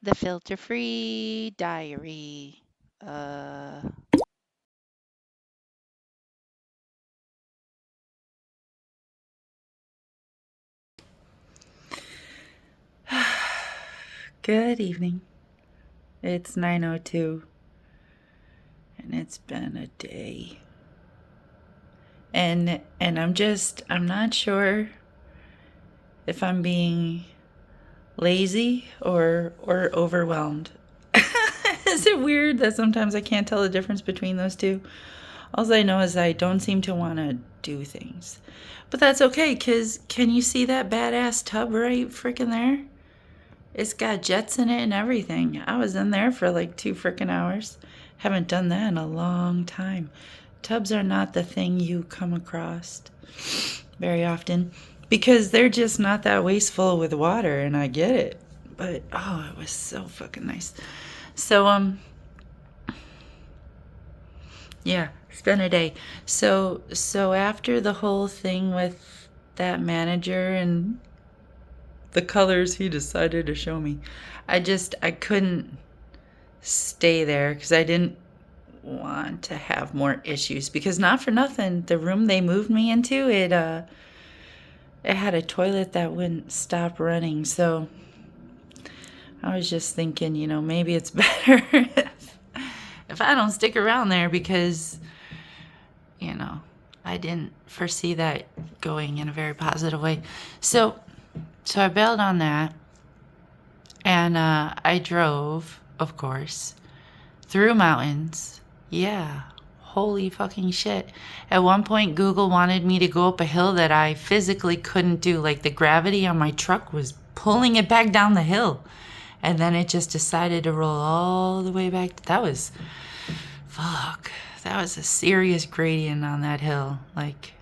The filter-free diary. Uh, Good evening. It's 9:02 and it's been a day. And I'm not sure if I'm being lazy or overwhelmed. Is it weird that sometimes I can't tell the difference between those two? All I know is I don't seem to want to do things. But that's okay, cuz can you see that badass tub right freaking there? It's got jets in it and everything. I was in there for like 2 freaking hours. Haven't done that in a long time. Tubs are not the thing you come across very often because they're just not that wasteful with water, and I get it. But oh, it was so fucking nice. So yeah, it's been a day. So after the whole thing with that manager and the colors he decided to show me, I couldn't stay there because I didn't want to have more issues, because not for nothing, the room they moved me into, it had a toilet that wouldn't stop running. So I was just thinking, maybe it's better if I don't stick around there, because I didn't foresee that going in a very positive way. So I bailed on that, and I drove, of course, through mountains. Yeah, holy fucking shit. At one point, Google wanted me to go up a hill that I physically couldn't do. Like, the gravity on my truck was pulling it back down the hill. And then it just decided to roll all the way back. That was a serious gradient on that hill. Like,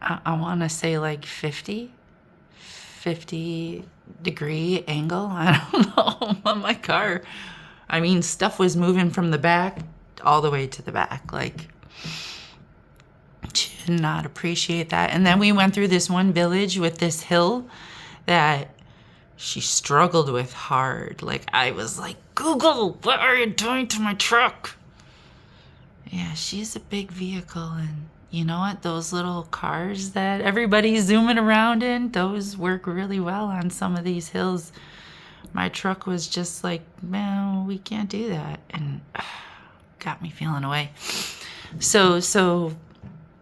I want to say like 50 degree angle. I don't know. On my car, I mean, stuff was moving from the back all the way to the back. Like, she did not appreciate that. And then we went through this one village with this hill that she struggled with hard. Like, I was like, Google, what are you doing to my truck? Yeah, she's a big vehicle, and you know what? Those little cars that everybody's zooming around in, those work really well on some of these hills. My truck was just like, man, we can't do that, and got me feeling away. So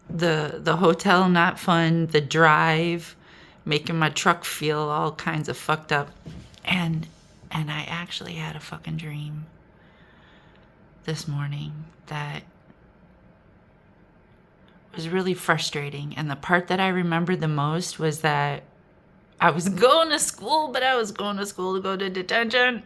the hotel, not fun. The drive, making my truck feel all kinds of fucked up, and I actually had a fucking dream this morning that was really frustrating. And the part that I remembered the most was that I was going to school, but I was going to school to go to detention.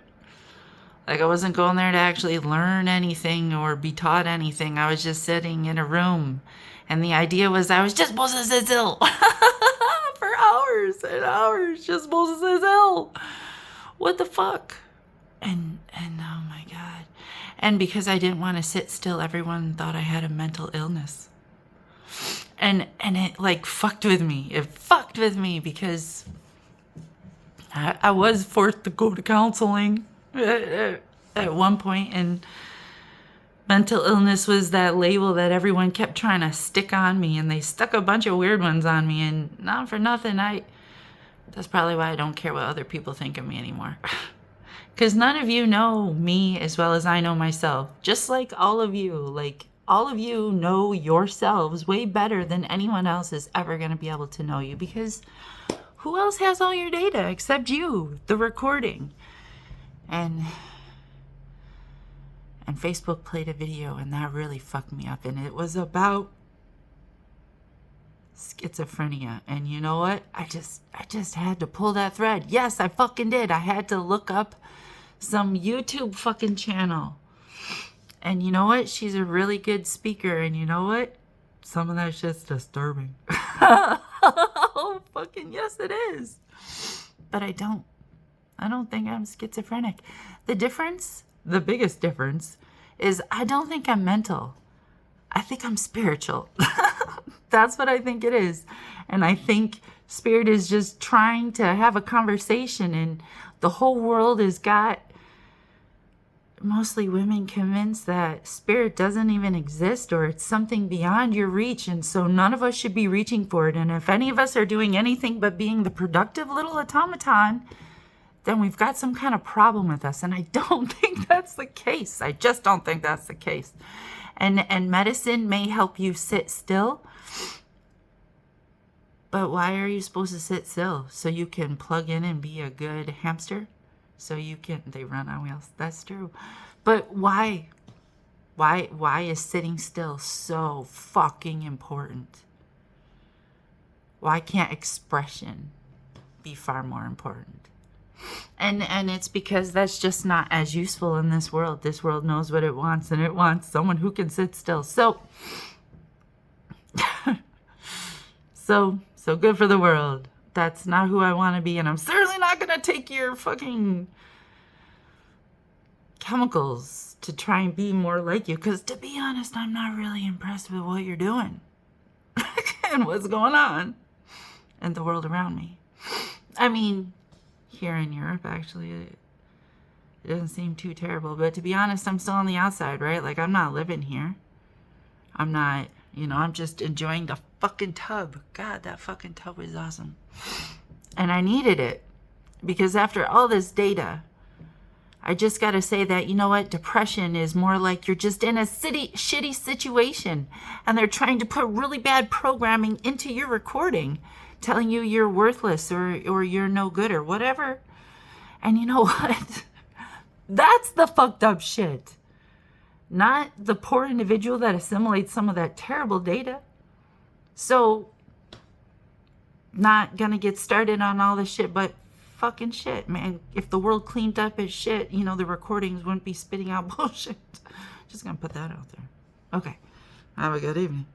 Like, I wasn't going there to actually learn anything or be taught anything. I was just sitting in a room. And the idea was I was just supposed to sit still for hours and hours, just supposed to sit still. What the fuck? And oh my God. And because I didn't want to sit still, everyone thought I had a mental illness. And it like fucked with me. It fucked with me because I was forced to go to counseling at one point, and mental illness was that label that everyone kept trying to stick on me, and they stuck a bunch of weird ones on me, and not for nothing, that's probably why I don't care what other people think of me anymore. Because none of you know me as well as I know myself. Just like all of you, know yourselves way better than anyone else is ever going to be able to know you, because who else has all your data except you, the recording? And Facebook played a video, and that really fucked me up, and it was about schizophrenia. And you know what? I just had to pull that thread. Yes, I fucking did. I had to look up some YouTube fucking channel. And you know what? She's a really good speaker. And you know what? Some of that shit's disturbing. Oh, fucking yes, it is. But I don't think I'm schizophrenic. The biggest difference, is I don't think I'm mental. I think I'm spiritual. That's what I think it is. And I think Spirit is just trying to have a conversation, and the whole world has got mostly women convinced that spirit doesn't even exist, or it's something beyond your reach, and so none of us should be reaching for it. And if any of us are doing anything but being the productive little automaton, then we've got some kind of problem with us. And I don't think that's the case. I just don't think that's the case. And medicine may help you sit still, but why are you supposed to sit still? So you can plug in and be a good hamster? So you can, they run on wheels. That's true. But why? Why is sitting still so fucking important? Why can't expression be far more important? And it's because that's just not as useful in this world. This world knows what it wants, and it wants someone who can sit still. So so good for the world. That's not who I want to be, and I'm certainly not going to take your fucking chemicals to try and be more like you, because to be honest, I'm not really impressed with what you're doing and what's going on in the world around me. I mean, here in Europe, actually, it doesn't seem too terrible, but to be honest, I'm still on the outside, right? Like, I'm not living here. I'm not, I'm just enjoying the fucking tub. God, that fucking tub was awesome. And I needed it, because after all this data, I just got to say that, you know what? Depression is more like you're just in a shitty situation, and they're trying to put really bad programming into your recording, telling you you're worthless or you're no good or whatever. And you know what? That's the fucked up shit. Not the poor individual that assimilates some of that terrible data. So, not gonna get started on all this shit, but fucking shit, man. If the world cleaned up its shit, the recordings wouldn't be spitting out bullshit. Just gonna put that out there. Okay. Have a good evening.